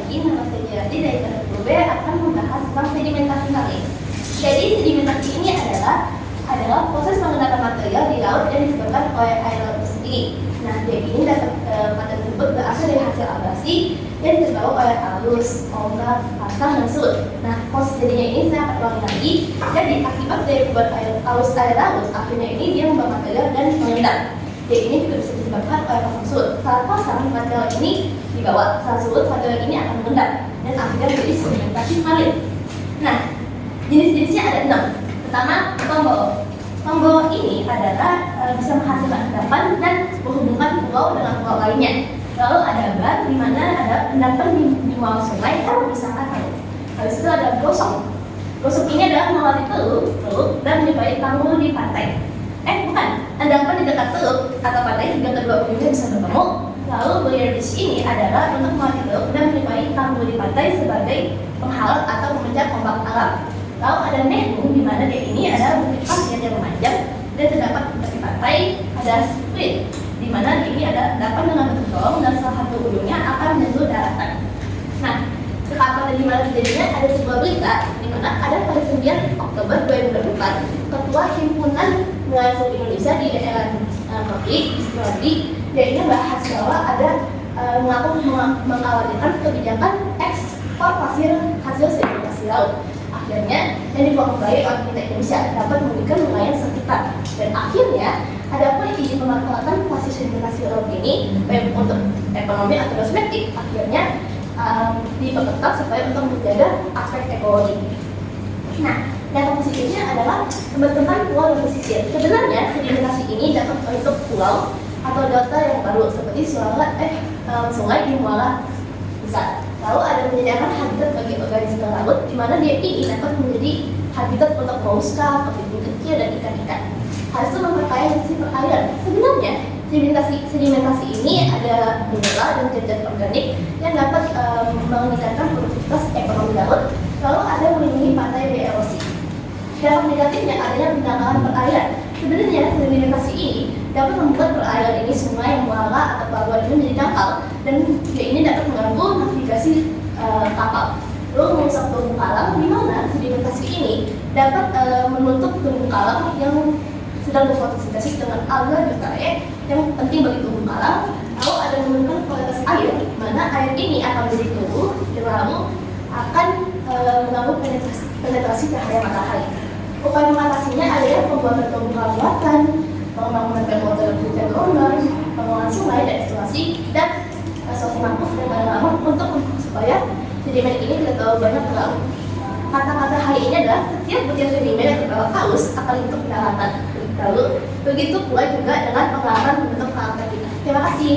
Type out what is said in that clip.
lagi, nama saya Geraldine dari kelas 2B akan membahas tentang sedimentasi marin. Jadi sedimentasi ini adalah proses pengendalian material di laut yang disebabkan oleh air laut itu sendiri. Nah, ini material tersebut berasal dari hasil abrasi yang terbawa oleh arus, ombak, pasang, dan surut. Nah, proses jadinya ini saya akan ulangi lagi. Jadi akibat dari perubahan arus air laut, akhirnya ini dia membawa material dan mengendap. Jadi ini juga bisa disebabkan oleh pasang surut. Saat pasang, material ini dibawa, saat surut material ini akan mengendap dan akhirnya menjadi sedimentasi marin. Nah, jenis-jenisnya ada 6. Pertama, tombol. Tombol ini adalah bisa menghasilkan endapan dan menghubungkan pulau dengan pulau lainnya. Lalu ada bar, di mana ada endapan di muara sungai dan memisahkan laut. Habis itu ada gosong. Gosong ini adalah melewati teluk dan menyeberangi tanggul di pantai. Bukan, endapan di dekat teluk atau pantai hingga kedua ujungnya bisa bertemu. Lalu barrier di sini adalah untuk melewati teluk dan menyeberangi tanggul di pantai sebagai penghalang atau memecah ombak alam. Lalu ada nebung, di mana dia ini adalah bukit pasir yang memanjang dan terdapat di pantai. Ada split, di mana ini ada dapat dengan bentuk bolong dan salah satu ujungnya akan menyentuh daratan. Nah, kapan dan di mana terjadinya ada sebuah berita di mana ada pada 9 Oktober 2024 Ketua Himpunan Nelayan Seluruh Indonesia di daerah Publik Istiladi dia ini bahas bahwa ada mengaku mengkhawatirkan kebijakan ekspor pasir hasil sedimentasi laut. Akhirnya yang dibuang kembali oleh pemerintah Indonesia dapat merugikan nelayan sekitar. Dan akhirnya ada pun izin pemanfaatan pasir sedimentasi laut ini baik untuk ekonomi atau domestik akhirnya diperketat supaya untuk menjaga aspek ekologi. Nah, data positifnya adalah pembentukan pulau dan pesisir. Sebenarnya sedimentasi ini dapat membentuk pulau atau delta yang baru seperti sungai di muara besar. Lalu ada menyediakan habitat bagi organisme laut, di mana dia ini dapat menjadi habitat untuk molluska, kepiting kecil, dan ikan-ikan. Hal itu memperkaya sisi perairan. Sebenarnya sedimentasi ini ada mineral dan zat organik yang dapat meningkatkan produktivitas ekonomi laut. Lalu ada melindungi pantai dari erosi. Dampak negatifnya adanya pendangkalan perairan. Sebenarnya sedimentasi ini dapat membuat perairan ini sungai, muara, atau pelabuhan ini menjadi dangkal dan ini dapat mengganggu navigasi kapal. Lalu merusak terumbu karang, di mana sedimentasi ini dapat menutup terumbu karang yang sedang berfotosintesis dengan alga butare yang penting bagi terumbu karang. Lalu ada menurunkan kualitas air, di mana air ini akan menjadi turun dan lalu akan mengganggu penetrasi cahaya matahari. Upaya mengatasinya adalah pembuatan terumbu karang buatan, pembangunan water treatment grounders, pengelolaan sungai dan estuasi, dan sosial mangrove dan tanaman untuk supaya sedimen ini tidak terlalu banyak ke laut. Kata-kata hari ini adalah setiap butir sedimen yang terbawa arus akan bentuk daratan. Lalu begitu pula juga dengan pengalaman membentuk karakter kita. Terima kasih.